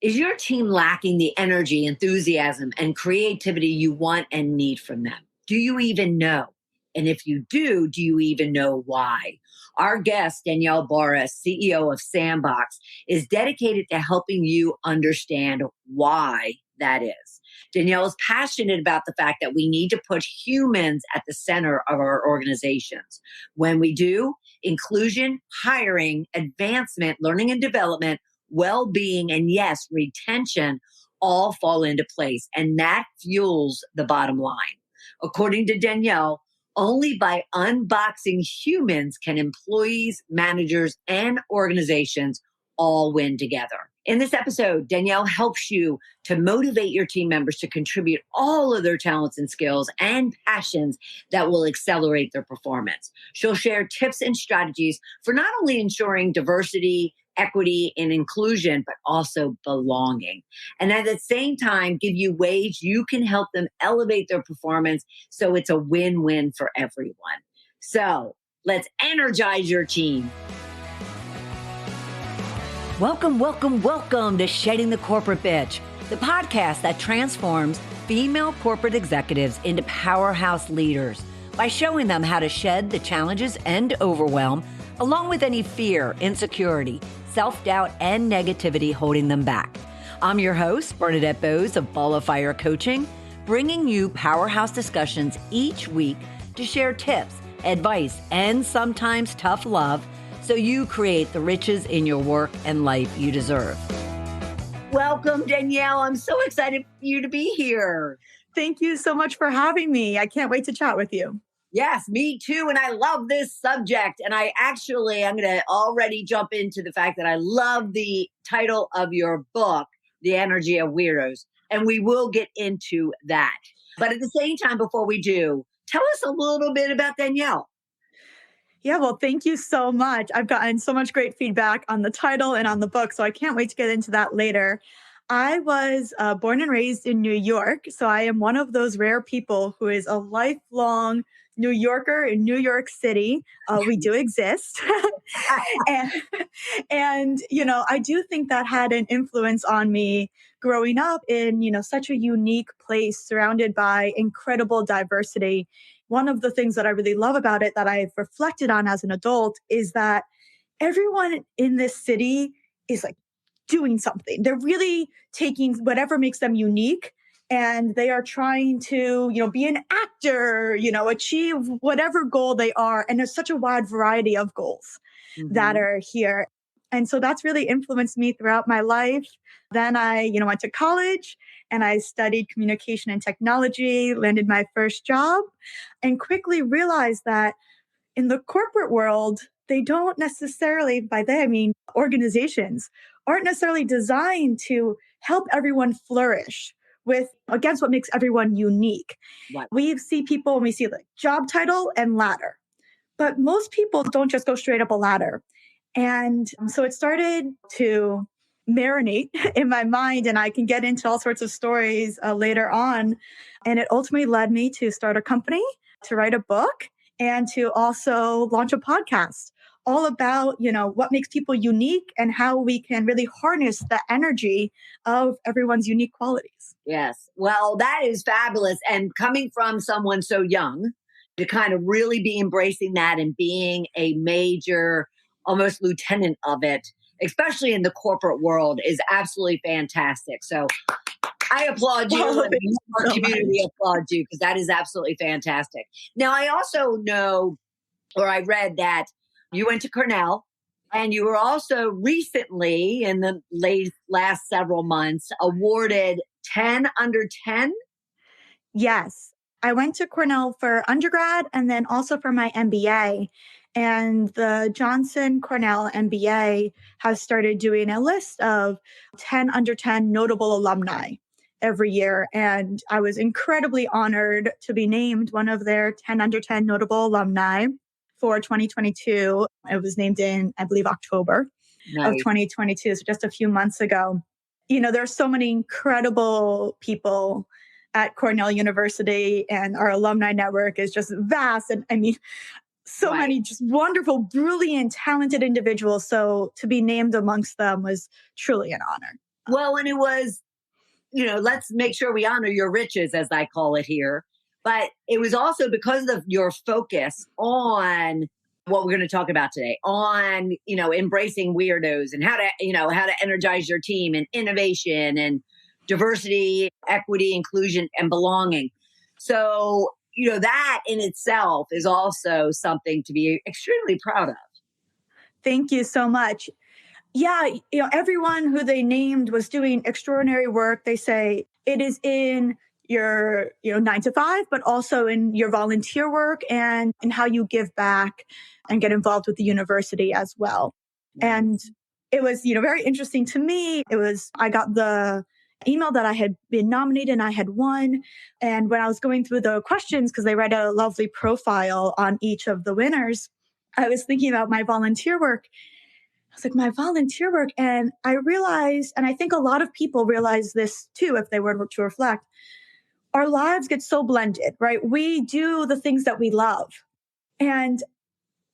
Is your team lacking the energy, enthusiasm, and creativity you want and need from them? Do you even know? And if you do you even know why? Our guest, Danielle Boris, CEO of Sandbox, is dedicated to helping you understand why that is. Danielle is passionate about the fact that we need to put humans at the center of our organizations. When we do, inclusion, hiring, advancement, learning and development, well-being, and yes, retention all fall into place. And that fuels the bottom line. According to Danielle, only by unboxing humans can employees, managers, and organizations all win together. In this episode, Danielle helps you to motivate your team members to contribute all of their talents and skills and passions that will accelerate their performance. She'll share tips and strategies for not only ensuring diversity, equity, and inclusion, but also belonging. And at the same time, give you ways you can help them elevate their performance so it's a win-win for everyone. So let's energize your team. Welcome to Shedding the Corporate Bitch, the podcast that transforms female corporate executives into powerhouse leaders by showing them how to shed the challenges and overwhelm, along with any fear, insecurity, self-doubt, and negativity holding them back. I'm your host, Bernadette Bose of Ball of Fire Coaching, bringing you powerhouse discussions each week to share tips, advice, and sometimes tough love so you create the riches in your work and life you deserve. Welcome, Danielle. I'm so excited for you to be here. Thank you so much for having me. I can't wait to chat with you. Yes, me too. And I love this subject. And I'm going to already jump into the fact that I love the title of your book, The Energy of Weirdos. And we will get into that. But at the same time, before we do, tell us a little bit about Danielle. Yeah, well, thank you so much. I've gotten so much great feedback on the title and on the book, so I can't wait to get into that later. I was born and raised in New York, so I am one of those rare people who is a lifelong New Yorker in New York City. We do exist. and, I do think that had an influence on me growing up in, such a unique place surrounded by incredible diversity. One of the things that I really love about it that I've reflected on as an adult is that everyone in this city is like doing something. They're really taking whatever makes them unique and they are trying to, be an actor, achieve whatever goal they are. And there's such a wide variety of goals that are here. And so that's really influenced me throughout my life. Then I, went to college and I studied communication and technology, landed my first job, and quickly realized that in the corporate world, they don't necessarily, by they, I mean organizations, aren't necessarily designed to help everyone flourish against what makes everyone unique. Right. We see people and we see like job title and ladder, but most people don't just go straight up a ladder. And so it started to marinate in my mind, and I can get into all sorts of stories later on. And it ultimately led me to start a company, to write a book, and to also launch a podcast all about, what makes people unique and how we can really harness the energy of everyone's unique qualities. Yes. Well, that is fabulous. And coming from someone so young to kind of really be embracing that and being a major, almost lieutenant of it, especially in the corporate world, is absolutely fantastic. So I applaud you and our community applauds you because that is absolutely fantastic. Now, I also know, or I read that you went to Cornell and you were also recently, in the last several months, awarded 10 under 10. Yes. I went to Cornell for undergrad and then also for my MBA. And the Johnson Cornell MBA has started doing a list of 10 under 10 notable alumni every year. And I was incredibly honored to be named one of their 10 under 10 notable alumni for 2022. It was named in, I believe, October of 2022, so just a few months ago. There are so many incredible people at Cornell University, and our alumni network is just vast. And I mean, so many just wonderful, brilliant, talented individuals. So to be named amongst them was truly an honor. Well, and it was, let's make sure we honor your riches, as I call it here. But it was also because of your focus on what we're going to talk about today, on, embracing weirdos and how to energize your team and innovation and diversity, equity, inclusion, and belonging. So, that in itself is also something to be extremely proud of. Thank you so much. Yeah, everyone who they named was doing extraordinary work. They say it is in your, 9 to 5, but also in your volunteer work and in how you give back and get involved with the university as well. And it was, very interesting to me. I got the email that I had been nominated and I had won. And when I was going through the questions, because they write a lovely profile on each of the winners, I was thinking about my volunteer work. I was like, my volunteer work. And I realized, and I think a lot of people realize this too, if they were to reflect, our lives get so blended, right? We do the things that we love. And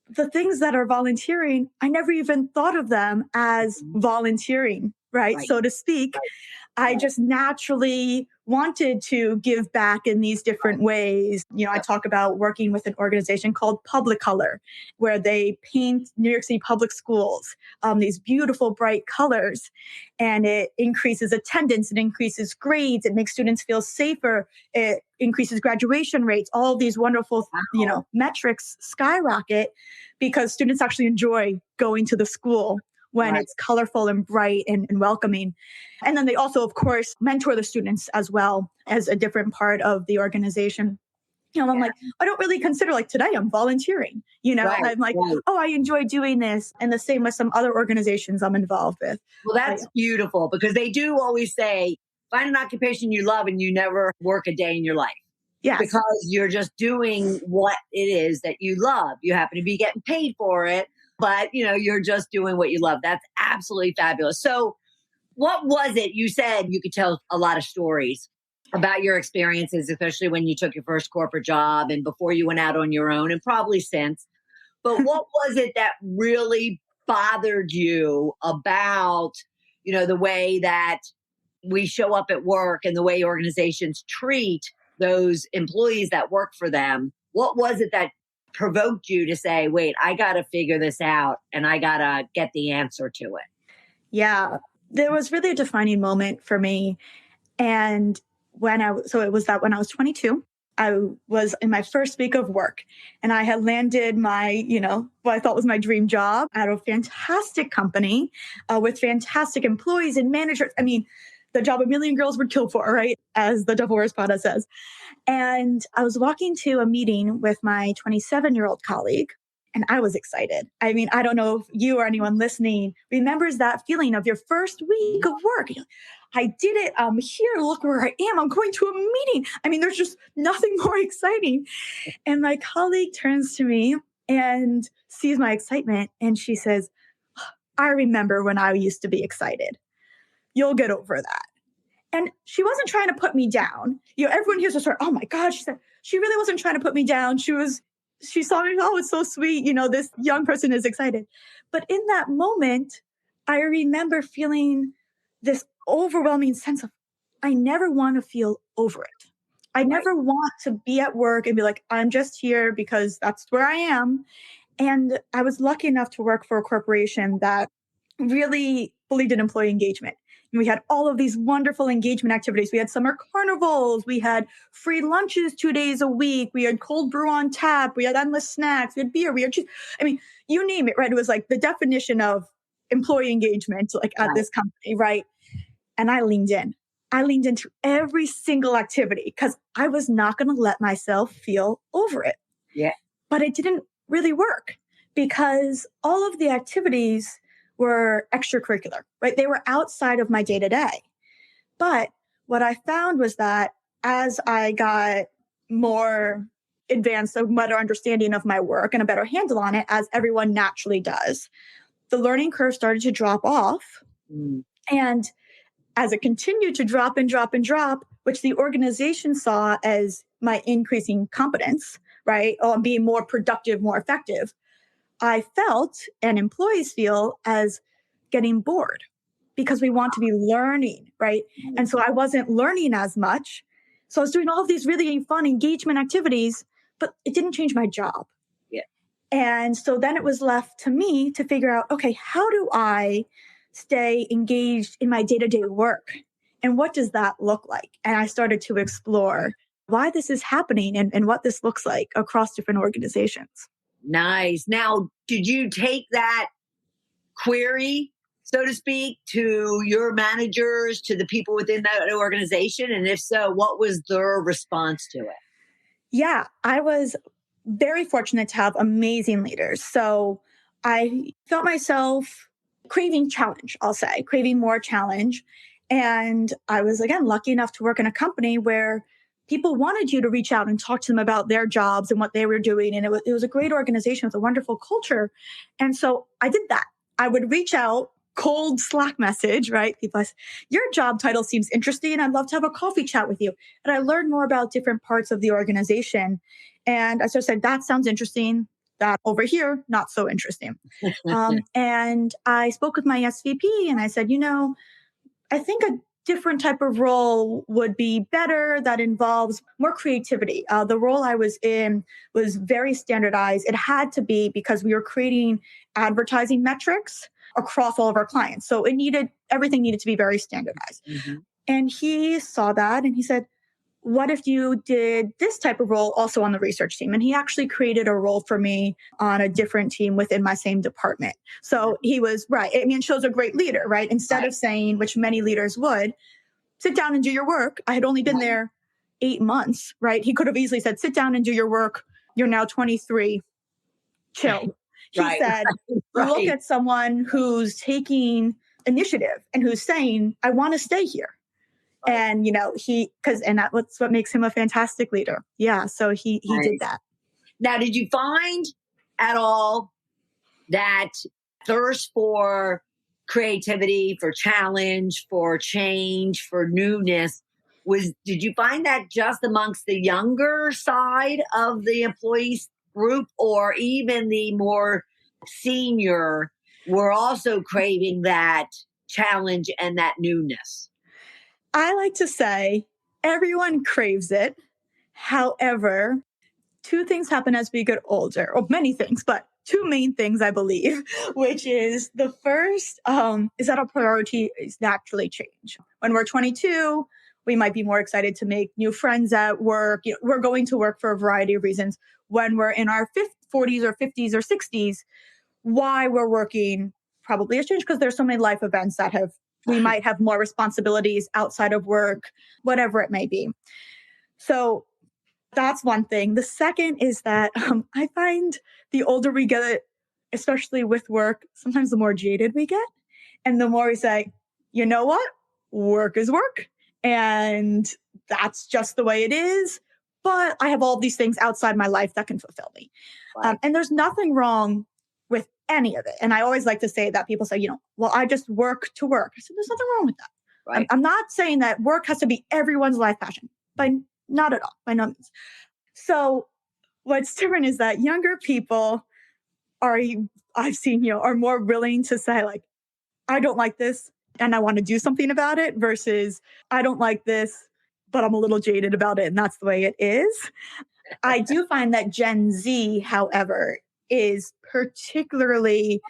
the things that are volunteering, I never even thought of them as volunteering, right? Right. So to speak. I just naturally wanted to give back in these different ways. I talk about working with an organization called Public Color, where they paint New York City public schools, these beautiful, bright colors. And it increases attendance, it increases grades, it makes students feel safer, it increases graduation rates. All these wonderful, metrics skyrocket because students actually enjoy going to the school when it's colorful and bright and welcoming. And then they also, of course, mentor the students as well as a different part of the organization. I'm like, I don't really consider like today I'm volunteering. I'm like, oh, I enjoy doing this. And the same with some other organizations I'm involved with. Well, that's beautiful because they do always say, find an occupation you love and you never work a day in your life. Yes. Because you're just doing what it is that you love. You happen to be getting paid for it, but you're just doing what you love. That's absolutely fabulous. So what was it? You said you could tell a lot of stories about your experiences, especially when you took your first corporate job and before you went out on your own and probably since. But what was it that really bothered you about, the way that we show up at work and the way organizations treat those employees that work for them? What was it that provoked you to say, wait, I got to figure this out and I got to get the answer to it? Yeah, there was really a defining moment for me. And it was that when I was 22, I was in my first week of work and I had landed my, what I thought was my dream job at a fantastic company with fantastic employees and managers. I mean, the job a million girls would kill for, right? As the Devil Wears Prada says. And I was walking to a meeting with my 27-year-old colleague and I was excited. I mean, I don't know if you or anyone listening remembers that feeling of your first week of work. I did it. I'm here. Look where I am. I'm going to a meeting. I mean, there's just nothing more exciting. And my colleague turns to me and sees my excitement. And she says, I remember when I used to be excited. You'll get over that. And she wasn't trying to put me down. Everyone hears her start, oh my God, she said, she really wasn't trying to put me down. She saw me, oh, it's so sweet. This young person is excited. But in that moment, I remember feeling this overwhelming sense of, I never want to feel over it. I never want to be at work and be like, I'm just here because that's where I am. And I was lucky enough to work for a corporation that really believed in employee engagement. And we had all of these wonderful engagement activities. We had summer carnivals. We had free lunches 2 days a week. We had cold brew on tap. We had endless snacks. We had beer. We had cheese. I mean, you name it, right? It was like the definition of employee engagement, like at this company, right? And I leaned in. I leaned into every single activity because I was not going to let myself feel over it. Yeah. But it didn't really work because all of the activities were extracurricular, right? They were outside of my day-to-day. But what I found was that as I got more advanced, a better understanding of my work and a better handle on it, as everyone naturally does, the learning curve started to drop off. And as it continued to drop and drop and drop, which the organization saw as my increasing competence, right? Oh, I'm being more productive, more effective. I felt, and employees feel, as getting bored. because we want to be learning, right? And so I wasn't learning as much. So I was doing all of these really fun engagement activities, but it didn't change my job. Yeah. And so then it was left to me to figure out, okay, how do I stay engaged in my day-to-day work? And what does that look like? And I started to explore why this is happening and what this looks like across different organizations. Nice. Now, did you take that query, so to speak, to your managers, to the people within that organization? And if so, what was their response to it? Yeah, I was very fortunate to have amazing leaders. So I felt myself craving challenge, I'll say, craving more challenge. And I was, again, lucky enough to work in a company where people wanted you to reach out and talk to them about their jobs and what they were doing. And it was a great organization with a wonderful culture. And so I did that. I would reach out, cold Slack message, right? People, your job title seems interesting. I'd love to have a coffee chat with you. And I learned more about different parts of the organization. And I sort of said, that sounds interesting. That over here, not so interesting. And I spoke with my SVP and I said, I think a different type of role would be better that involves more creativity. The role I was in was very standardized. It had to be because we were creating advertising metrics across all of our clients. So everything needed to be very standardized. Mm-hmm. And he saw that and he said, what if you did this type of role also on the research team? And he actually created a role for me on a different team within my same department. So he was right. I mean, it shows a great leader, right? Instead of saying, which many leaders would, sit down and do your work. I had only been there 8 months, right? He could have easily said, sit down and do your work. You're now 23. Chill. He said, look at someone who's taking initiative and who's saying, I want to stay here. Right. And, that's what makes him a fantastic leader. Yeah. So he did that. Now, did you find at all that thirst for creativity, for challenge, for change, for newness, did you find that just amongst the younger side of the employees group, or even the more senior were also craving that challenge and that newness? I like to say everyone craves it. However, two things happen as we get older, or many things, but two main things, I believe, which is the first is that our priorities naturally change. When we're 22, we might be more excited to make new friends at work. We're going to work for a variety of reasons. When we're in our 40s or 50s or 60s, why we're working probably has changed because there's so many life events that we might have more responsibilities outside of work, whatever it may be. So that's one thing. The second is that I find the older we get, especially with work, sometimes the more jaded we get. And the more we say, you know what? Work is work. And that's just the way it is. But I have all these things outside my life that can fulfill me. Right. And there's nothing wrong with any of it. And I always like to say that people say, well, I just work to work. I said, there's nothing wrong with that. Right. I'm not saying that work has to be everyone's life passion, but not at all, by no means. So what's different is that younger people I've seen, are more willing to say like, I don't like this and I want to do something about it versus I don't like this, but I'm a little jaded about it and that's the way it is. I do find that Gen Z, however, they're particularly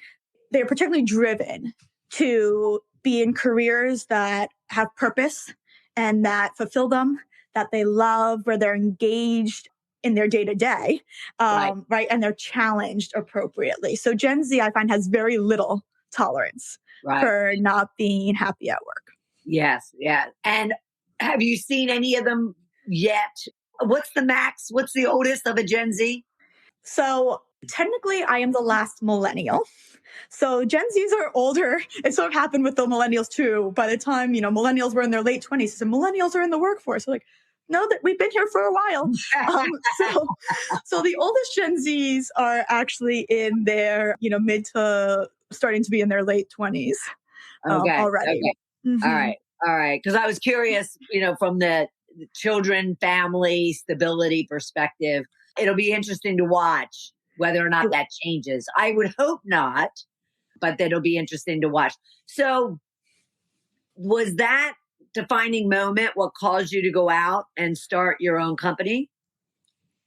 driven to be in careers that have purpose and that fulfill them, that they love, where they're engaged in their day-to-day, right? And they're challenged appropriately. So Gen Z, I find, has very little tolerance for not being happy at work. Yes, yeah. And have you seen any of them yet? What's the max? What's the oldest of a Gen Z? So technically, I am the last millennial. So Gen Zs are older. It sort of happened with the millennials too. By the time, millennials were in their late 20s, so millennials are in the workforce. So like, no, that we've been here for a while. So the oldest Gen Zs are actually in their, mid to starting to be in their late 20s already. Okay. Mm-hmm. All right. Because I was curious, from the children, family, stability perspective, it'll be interesting to watch whether or not that changes. I would hope not, but that'll be interesting to watch. So Was that defining moment what caused you to go out and start your own company?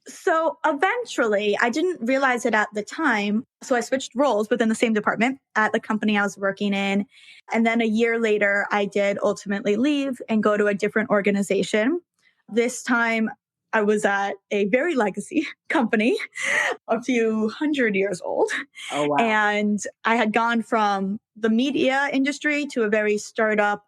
So eventually, I didn't realize it at the time. So I switched roles within the same department at the company I was working in. And then a year later, I did ultimately leave and go to a different organization. This time, I was at a very legacy company, a few hundred years old. Oh, wow. And I had gone from the media industry to a very startup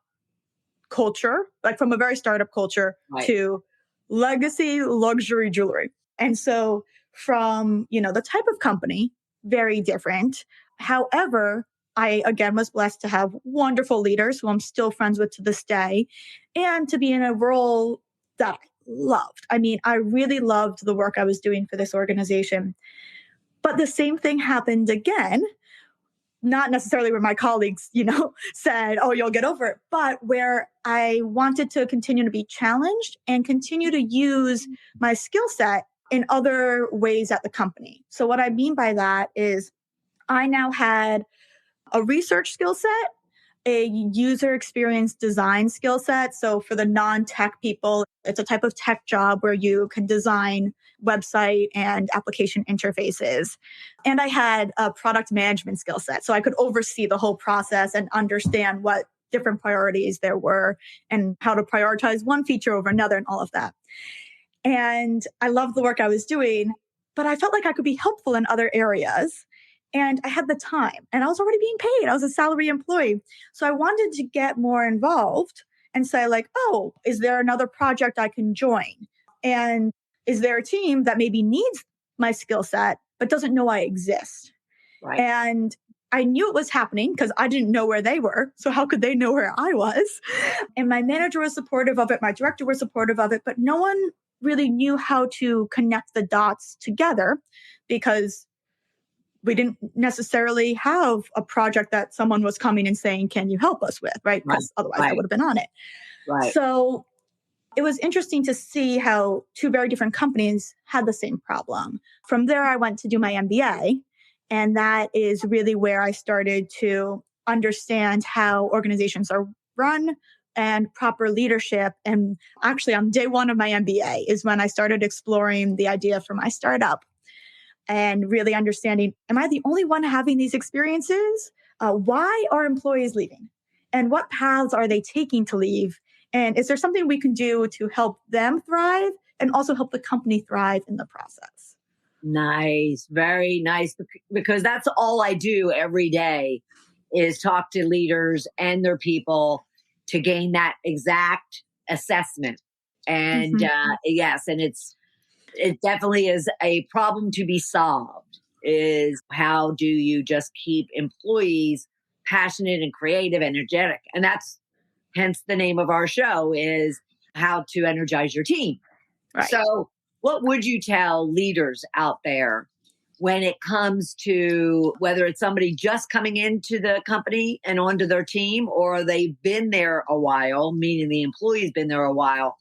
culture, like from a very startup culture Right. to legacy luxury jewelry. And so from, the type of company, very different. However, I again was blessed to have wonderful leaders who I'm still friends with to this day and to be in a role that I loved. I mean, I really loved the work I was doing for this organization. But the same thing happened again, not necessarily where my colleagues, said, oh, you'll get over it, but where I wanted to continue to be challenged and continue to use my skill set in other ways at the company. So, what I mean by that is I now had a research skill set, a user experience design skill set. So for the non-tech people, it's a type of tech job where you can design website and application interfaces. And I had a product management skill set. So I could oversee the whole process and understand what different priorities there were and how to prioritize one feature over another and all of that. And I loved the work I was doing, but I felt like I could be helpful in other areas. And I had the time and I was already being paid. I was a salary employee. So I wanted to get more involved and say, like, oh, is there another project I can join? And is there a team that maybe needs my skill set, but doesn't know I exist? Right. And I knew it was happening because I didn't know where they were. So how could they know where I was? And my manager was supportive of it. My director was supportive of it, but no one really knew how to connect the dots together because we didn't necessarily have a project that someone was coming and saying, can you help us with? Right. Right. Because otherwise I Right. would have been on it. Right. So it was interesting to see how two very different companies had the same problem. From there, I went to do my MBA. And that is really where I started to understand how organizations are run and proper leadership. And actually, on day one of my MBA is when I started exploring the idea for my startup and really understanding, am I the only one having these experiences? Why are employees leaving? And what paths are they taking to leave? And is there something we can do to help them thrive and also help the company thrive in the process? Nice. Very nice. Because that's all I do every day is talk to leaders and their people to gain that exact assessment. And Mhm. yes, and it definitely is a problem to be solved, is how do you just keep employees passionate and creative, energetic? And that's hence the name of our show is how to energize your team. Right. So what would you tell leaders out there when it comes to whether it's somebody just coming into the company and onto their team, or they've been there a while, meaning the employee's been there a while,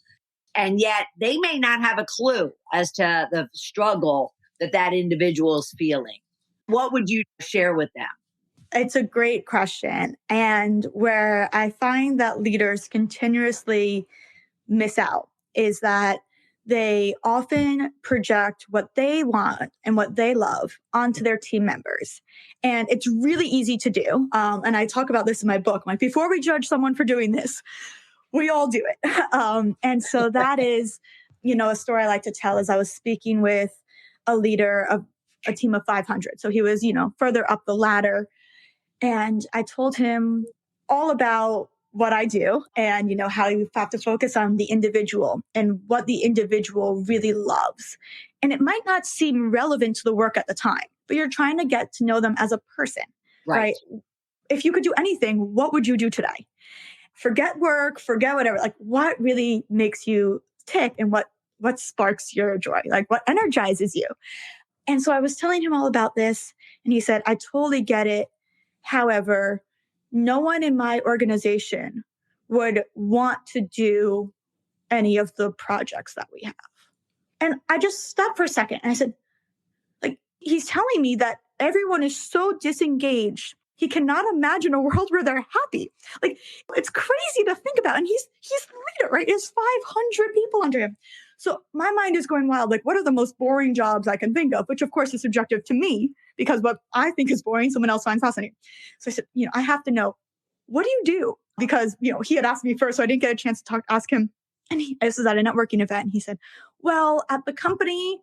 and yet they may not have a clue as to the struggle that that individual is feeling? What would you share with them? It's a great question. And where I find that leaders continuously miss out is that they often project what they want and what they love onto their team members. And it's really easy to do. And I talk about this in my book. Like, before we judge someone for doing this, we all do it. And so that is, a story I like to tell is I was speaking with a leader of a team of 500. So he was, further up the ladder. And I told him all about what I do and, how you have to focus on the individual and what the individual really loves. And it might not seem relevant to the work at the time, but you're trying to get to know them as a person, Right. right? If you could do anything, what would you do today? Forget work, forget whatever. Like, what really makes you tick and what sparks your joy? Like, what energizes you? And so I was telling him all about this, and he said, I totally get it. However, no one in my organization would want to do any of the projects that we have. And I just stopped for a second and I said, like, he's telling me that everyone is so disengaged He cannot imagine a world where they're happy. Like, it's crazy to think about. And he's the leader, right? There's 500 people under him. So my mind is going wild. Like, what are the most boring jobs I can think of? Which, of course, is subjective to me because what I think is boring, someone else finds fascinating. So I said, I have to know, what do you do? Because, he had asked me first, so I didn't get a chance to ask him. And this was at a networking event. And he said, well, at the company,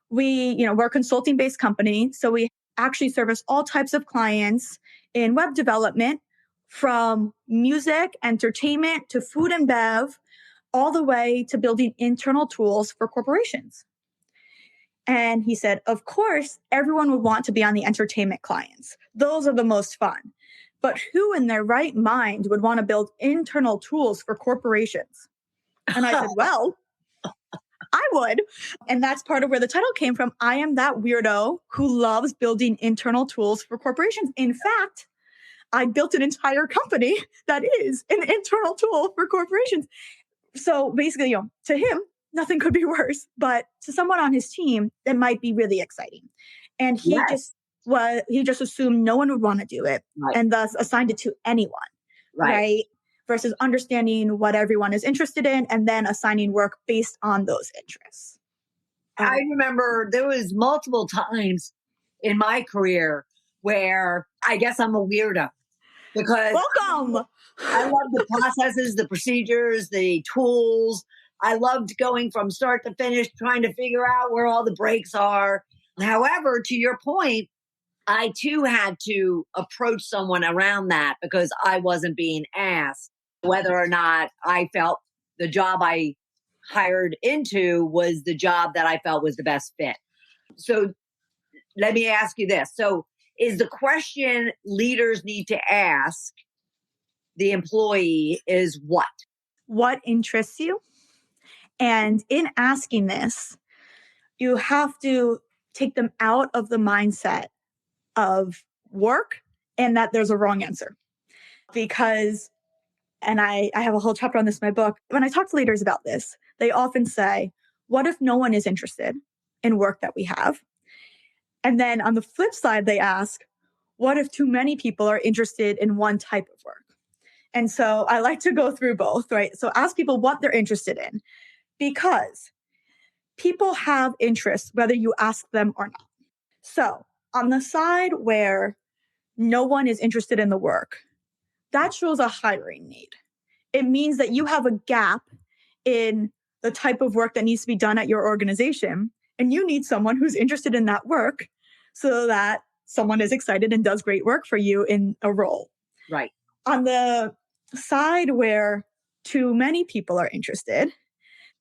we're a consulting based company. So we actually service all types of clients in web development, from music, entertainment to food and bev, all the way to building internal tools for corporations. And he said, of course, everyone would want to be on the entertainment clients. Those are the most fun. But who in their right mind would want to build internal tools for corporations? And I said, well, I would. And that's part of where the title came from. I am that weirdo who loves building internal tools for corporations. In fact, I built an entire company that is an internal tool for corporations. So basically, to him, nothing could be worse. But to someone on his team, it might be really exciting. And he just assumed no one would want to do it, and thus assigned it to anyone. Right? Versus understanding what everyone is interested in and then assigning work based on those interests. I remember there was multiple times in my career where I guess I'm a weirdo because welcome. I love the processes, the procedures, the tools. I loved going from start to finish, trying to figure out where all the breaks are. However, to your point, I too had to approach someone around that because I wasn't being asked whether or not I felt the job I hired into was the job that I felt was the best fit. So let me ask you this. So is the question leaders need to ask the employee is what? What interests you? And in asking this, you have to take them out of the mindset of work and that there's a wrong answer. Because, and I have a whole chapter on this in my book, when I talk to leaders about this, they often say, what if no one is interested in work that we have? And then on the flip side, they ask, what if too many people are interested in one type of work? And so I like to go through both, right? So ask people what they're interested in, because people have interests whether you ask them or not. So on the side where no one is interested in the work, that shows a hiring need. It means that you have a gap in the type of work that needs to be done at your organization, and you need someone who's interested in that work so that someone is excited and does great work for you in a role. Right. On the side where too many people are interested,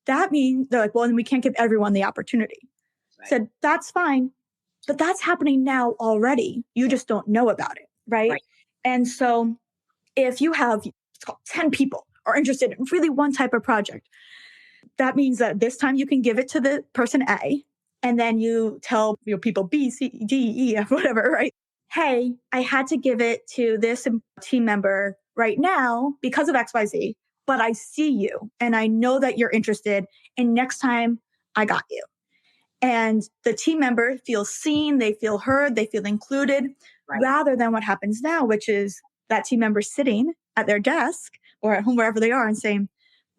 that means they're like, well, then we can't give everyone the opportunity. Right. Said, that's fine, but that's happening now already. You just don't know about it, right? And so if you have 10 people are interested in really one type of project, that means that this time you can give it to the person A, and then you tell people B, C, D, E, F, whatever, right? Hey, I had to give it to this team member right now because of XYZ, but I see you and I know that you're interested, and next time I got you. And the team member feels seen, they feel heard, they feel included, rather than what happens now, which is that team member sitting at their desk or at home, wherever they are, and saying,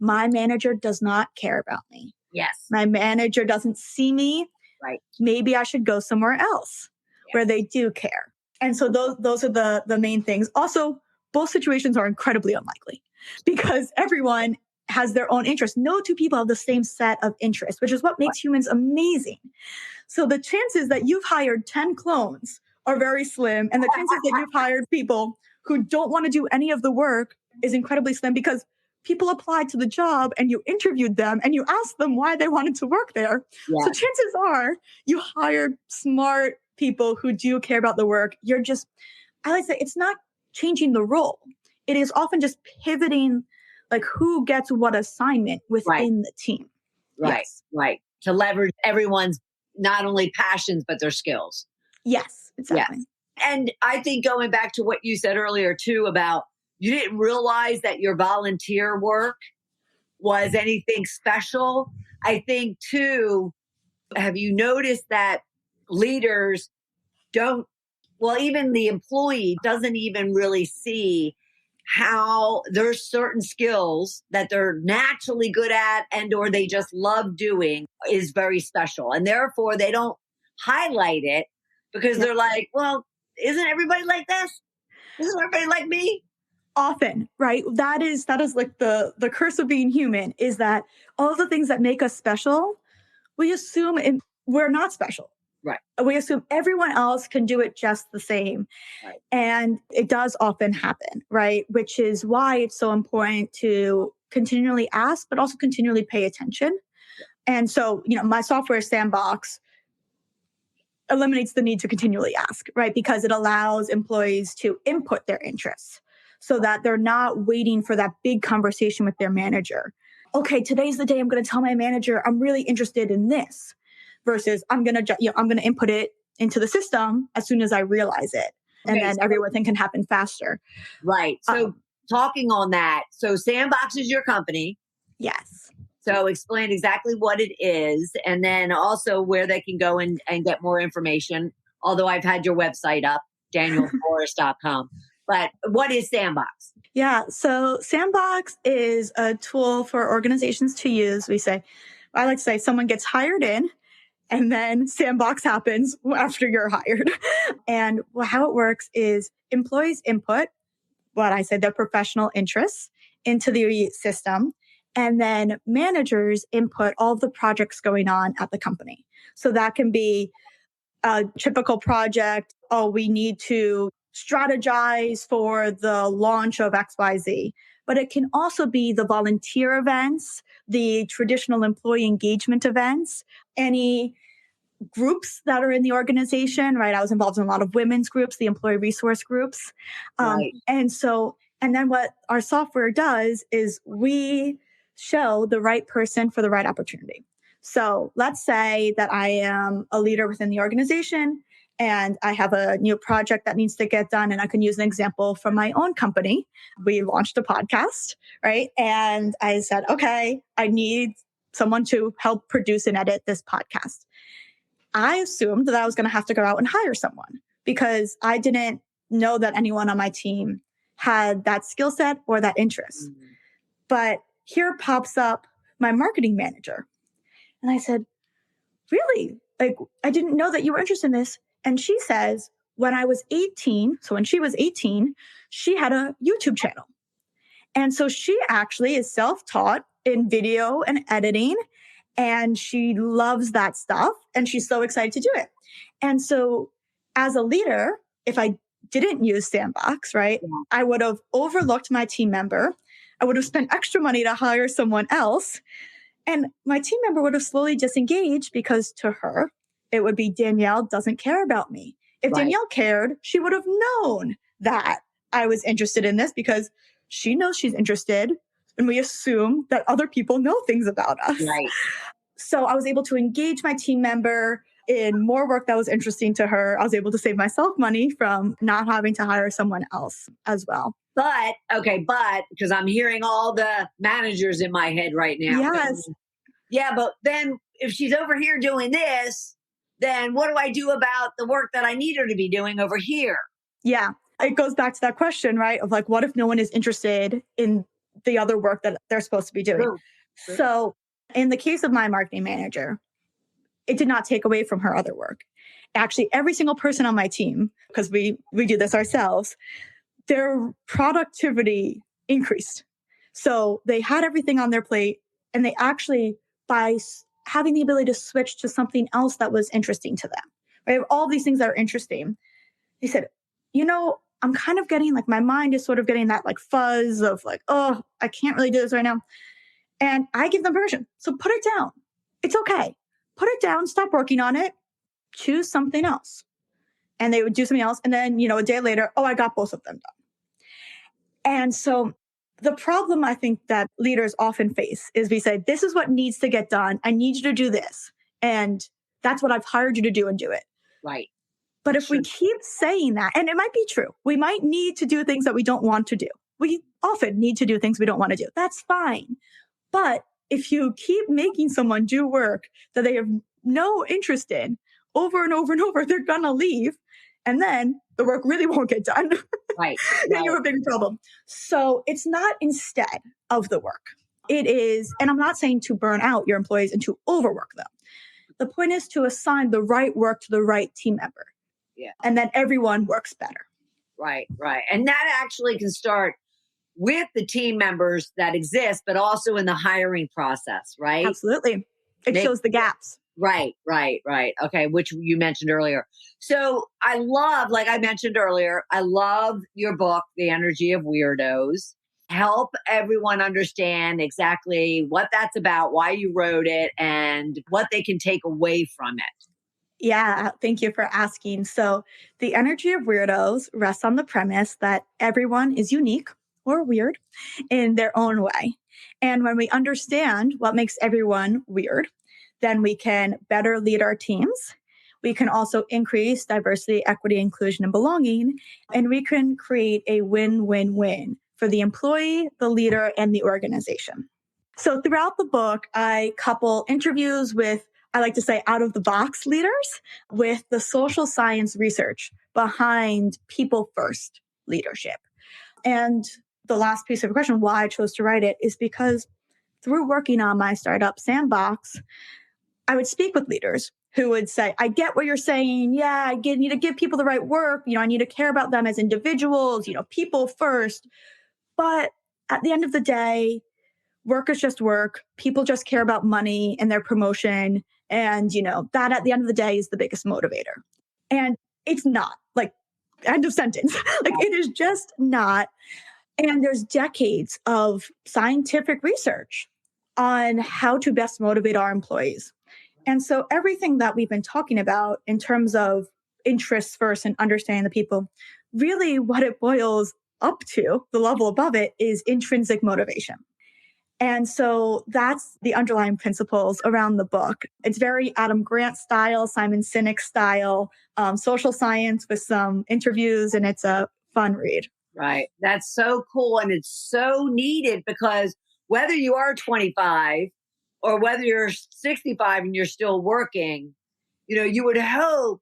my manager does not care about me. Yes. My manager doesn't see me. Right. Maybe I should go somewhere else where they do care. And so those are the main things. Also, both situations are incredibly unlikely because everyone has their own interests. No two people have the same set of interests, which is what makes humans amazing. So the chances that you've hired 10 clones are very slim. And the chances that you've hired people who don't want to do any of the work is incredibly slim, because people applied to the job and you interviewed them and you asked them why they wanted to work there. Yes. So chances are you hired smart people who do care about the work. I like to say, it's not changing the role. It is often just pivoting, like who gets what assignment within the team. Right. To leverage everyone's not only passions, but their skills. Yes, exactly. Yes. And I think going back to what you said earlier too, about you didn't realize that your volunteer work was anything special. I think too, have you noticed that leaders don't Well, even the employee doesn't even really see how there's certain skills that they're naturally good at and or they just love doing is very special. And therefore they don't highlight it because Yeah. they're like, well, isn't everybody like this? Isn't everybody like me? Often, right? That is like the curse of being human, is that all the things that make us special, we assume we're not special. Right. We assume everyone else can do it just the same. Right. And it does often happen, right? Which is why it's so important to continually ask, but also continually pay attention. And so, my software Sandbox eliminates the need to continually ask, right? Because it allows employees to input their interests so that they're not waiting for that big conversation with their manager. Okay, today's the day I'm going to tell my manager I'm really interested in this, versus I'm going to I'm going to input it into the system as soon as I realize it. And Okay, then so everything can happen faster. right. So talking on that, so Sandbox is your company. Yes. So explain exactly what it is and then also where they can go and get more information. Although I've had your website up, danielboris.com. But what is Sandbox? Yeah. So Sandbox is a tool for organizations to use. I like to say someone gets hired in and then Sandbox happens after you're hired. And how it works is employees input what I said, their professional interests into the system. And then managers input all of the projects going on at the company. So that can be a typical project. Oh, we need to strategize for the launch of XYZ. But it can also be the volunteer events, the traditional employee engagement events, any groups that are in the organization, right? I was involved in a lot of women's groups, the employee resource groups. Right. And then what our software does is we show the right person for the right opportunity. So let's say that I am a leader within the organization and I have a new project that needs to get done. And I can use an example from my own company. We launched a podcast, right? And I said, okay, I need someone to help produce and edit this podcast. I assumed that I was going to have to go out and hire someone because I didn't know that anyone on my team had that skill set or that interest. But here pops up my marketing manager. And I said, really? Like, I didn't know that you were interested in this. And she says, when I was 18, so when she was 18, she had a YouTube channel. And so she actually is self-taught in video and editing. And she loves that stuff. And she's so excited to do it. And so as a leader, if I didn't use Sandbox, right, I would have overlooked my team member. I would have spent extra money to hire someone else. And my team member would have slowly disengaged because to her, it would be Danielle doesn't care about me. If Right. Danielle cared, she would have known that I was interested in this because she knows she's interested. And we assume that other people know things about us. Right. So I was able to engage my team member in more work that was interesting to her. I was able to save myself money from not having to hire someone else as well. But because I'm hearing all the managers in my head right now. Yes. Yeah, but then if she's over here doing this, then what do I do about the work that I need her to be doing over here? Yeah. It goes back to that question, right? Of like, what if no one is interested in the other work that they're supposed to be doing? True. So in the case of my marketing manager, it did not take away from her other work. Actually, every single person on my team, because we do this ourselves, their productivity increased. So they had everything on their plate and they actually, by having the ability to switch to something else that was interesting to them, right? All these things that are interesting. They said, I'm kind of getting like my mind is sort of getting that like fuzz of like, oh, I can't really do this right now. And I give them permission. So put it down. It's okay. Put it down. Stop working on it. Choose something else. And they would do something else. And then, a day later, oh, I got both of them done. And so the problem I think that leaders often face is we say, this is what needs to get done. I need you to do this. And that's what I've hired you to do and do it. Right. But if we keep saying that, and it might be true, we might need to do things that we don't want to do. We often need to do things we don't want to do. That's fine. But if you keep making someone do work that they have no interest in over and over and over, they're going to leave. and then the work really won't get done. Right. Then you Right. have a big problem. So it's not instead of the work. It is, and I'm not saying to burn out your employees and to overwork them. The point is to assign the right work to the right team member. Yeah. And then everyone works better. Right. Right. And that actually can start with the team members that exist, but also in the hiring process, right? Absolutely. It Make shows the gaps. Right, right, right. Okay, which you mentioned earlier. So I love, like I mentioned earlier, I love your book, The Energy of Weirdos. Help everyone understand exactly what that's about, why you wrote it, and what they can take away from it. Yeah, thank you for asking. So, the energy of weirdos rests on the premise that everyone is unique or weird in their own way. And when we understand what makes everyone weird, then we can better lead our teams. We can also increase diversity, equity, inclusion, and belonging. And we can create a win win win for the employee, the leader, and the organization. So, throughout the book, I couple interviews with, I like to say, out of the box leaders with the social science research behind people first leadership. And the last piece of the question, why I chose to write it, is because through working on my startup Sandbox, I would speak with leaders who would say, I get what you're saying. Yeah, need to give people the right work. I need to care about them as individuals, people first. But at the end of the day, work is just work. People just care about money and their promotion. And, that at the end of the day is the biggest motivator. And it's not, like, end of sentence. Like, it is just not. And there's decades of scientific research on how to best motivate our employees. And so everything that we've been talking about in terms of interests first and understanding the people, really what it boils up to, the level above it, is intrinsic motivation. And so that's the underlying principles around the book. It's very Adam Grant style, Simon Sinek style, social science with some interviews, and it's a fun read. Right. That's so cool. And it's so needed because whether you are 25 or whether you're 65 and you're still working, you would hope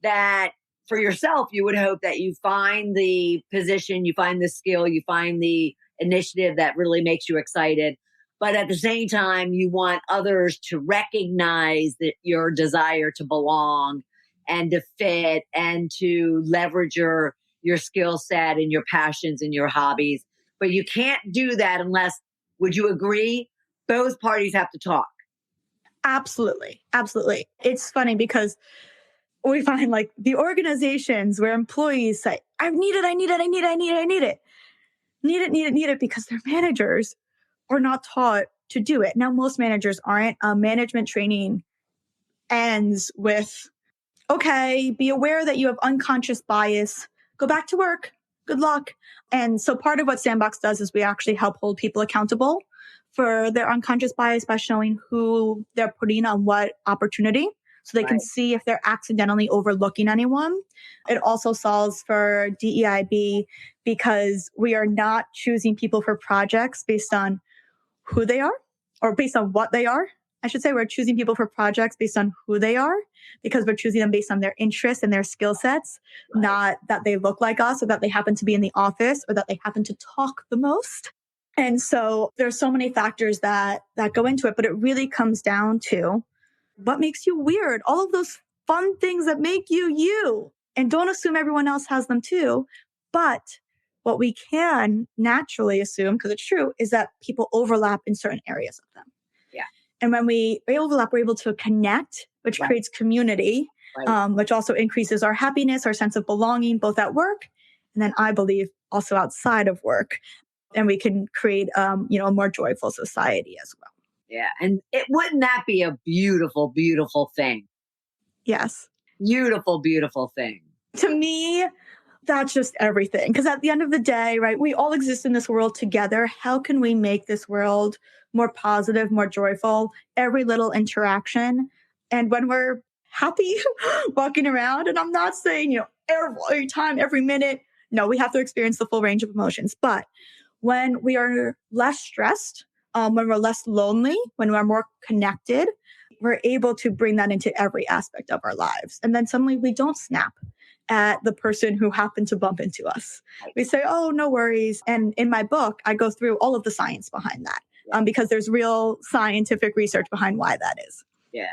that for yourself, you would hope that you find the position, you find the skill, you find the initiative that really makes you excited. But at the same time, you want others to recognize that your desire to belong and to fit and to leverage your skill set and your passions and your hobbies. But you can't do that unless, would you agree, both parties have to talk? Absolutely. Absolutely. It's funny because we find like the organizations where employees say, I need it, I need it, I need it, I need it, I need it. Need it, need it, need it, because their managers are not taught to do it. Now, most managers aren't. Management training ends with, okay, be aware that you have unconscious bias. Go back to work. Good luck. And so part of what Sandbox does is we actually help hold people accountable for their unconscious bias by showing who they're putting on what opportunity so they can see if they're accidentally overlooking anyone. It also solves for DEIB because we are not choosing people for projects based on who they are or based on what they are. I should say we're choosing people for projects based on who they are because we're choosing them based on their interests and their skill sets, not that they look like us or that they happen to be in the office or that they happen to talk the most. And so there's so many factors that go into it, but it really comes down to what makes you weird, all of those fun things that make you you. And don't assume everyone else has them too. But what we can naturally assume, because it's true, is that people overlap in certain areas of them. Yeah. And when we overlap, we're able to connect, which creates community, which also increases our happiness, our sense of belonging, both at work and then I believe also outside of work. And we can create, a more joyful society as well. Yeah. And wouldn't that be a beautiful, beautiful thing? Yes. Beautiful, beautiful thing. To me, that's just everything. Because at the end of the day, right, we all exist in this world together. How can we make this world more positive, more joyful? Every little interaction. And when we're happy walking around, and I'm not saying, every time, every minute, no, we have to experience the full range of emotions. But when we are less stressed, when we're less lonely, when we're more connected, we're able to bring that into every aspect of our lives. And then suddenly we don't snap at the person who happened to bump into us. We say, oh, no worries. And in my book, I go through all of the science behind that because there's real scientific research behind why that is. Yeah.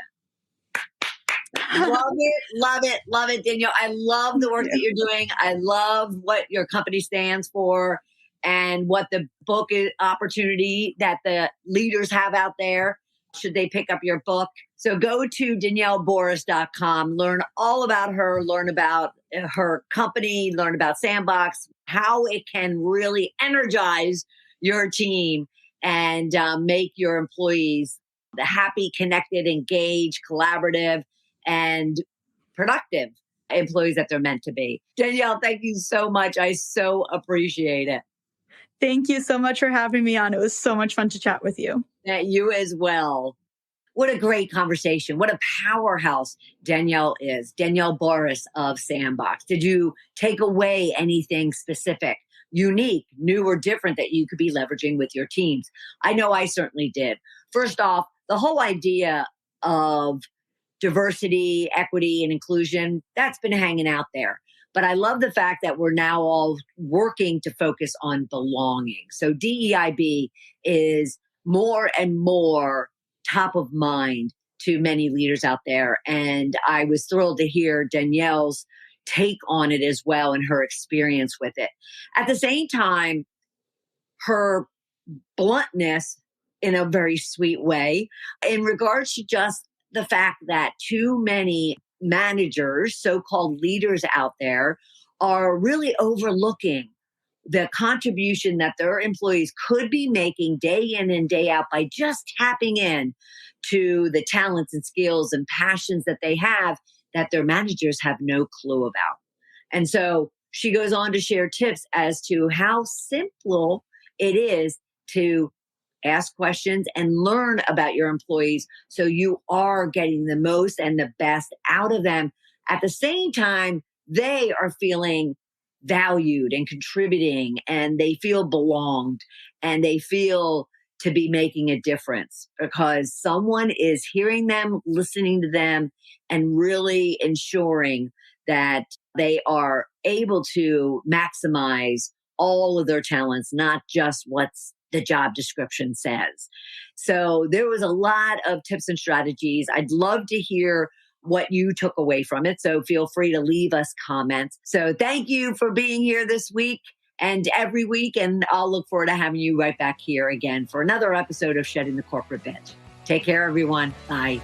Love it, Danielle. I love the work that you're doing. I love what your company stands for and what the book is, opportunity that the leaders have out there should they pick up your book. So go to danielleboris.com, learn all about her, learn about her company, learn about Sandbox, how it can really energize your team and make your employees the happy, connected, engaged, collaborative, and productive employees that they're meant to be. Danielle, thank you so much. I so appreciate it. Thank you so much for having me on. It was so much fun to chat with you. You as well. What a great conversation. What a powerhouse Danielle is. Danielle Boris of Sandbox. Did you take away anything specific, unique, new, or different that you could be leveraging with your teams? I know I certainly did. First off, the whole idea of diversity, equity, and inclusion, that's been hanging out there. But I love the fact that we're now all working to focus on belonging. So DEIB is more and more top of mind to many leaders out there. And I was thrilled to hear Danielle's take on it as well and her experience with it. At the same time, her bluntness in a very sweet way in regards to just the fact that too many managers, so-called leaders out there, are really overlooking the contribution that their employees could be making day in and day out by just tapping in to the talents and skills and passions that they have that their managers have no clue about. And so she goes on to share tips as to how simple it is to ask questions and learn about your employees so you are getting the most and the best out of them. At the same time, they are feeling valued and contributing, and they feel belonged, and they feel to be making a difference because someone is hearing them, listening to them, and really ensuring that they are able to maximize all of their talents, not just what's the job description says. So there was a lot of tips and strategies. I'd love to hear what you took away from it. So feel free to leave us comments. So thank you for being here this week and every week. And I'll look forward to having you right back here again for another episode of Shedding the Corporate Bitch. Take care, everyone. Bye.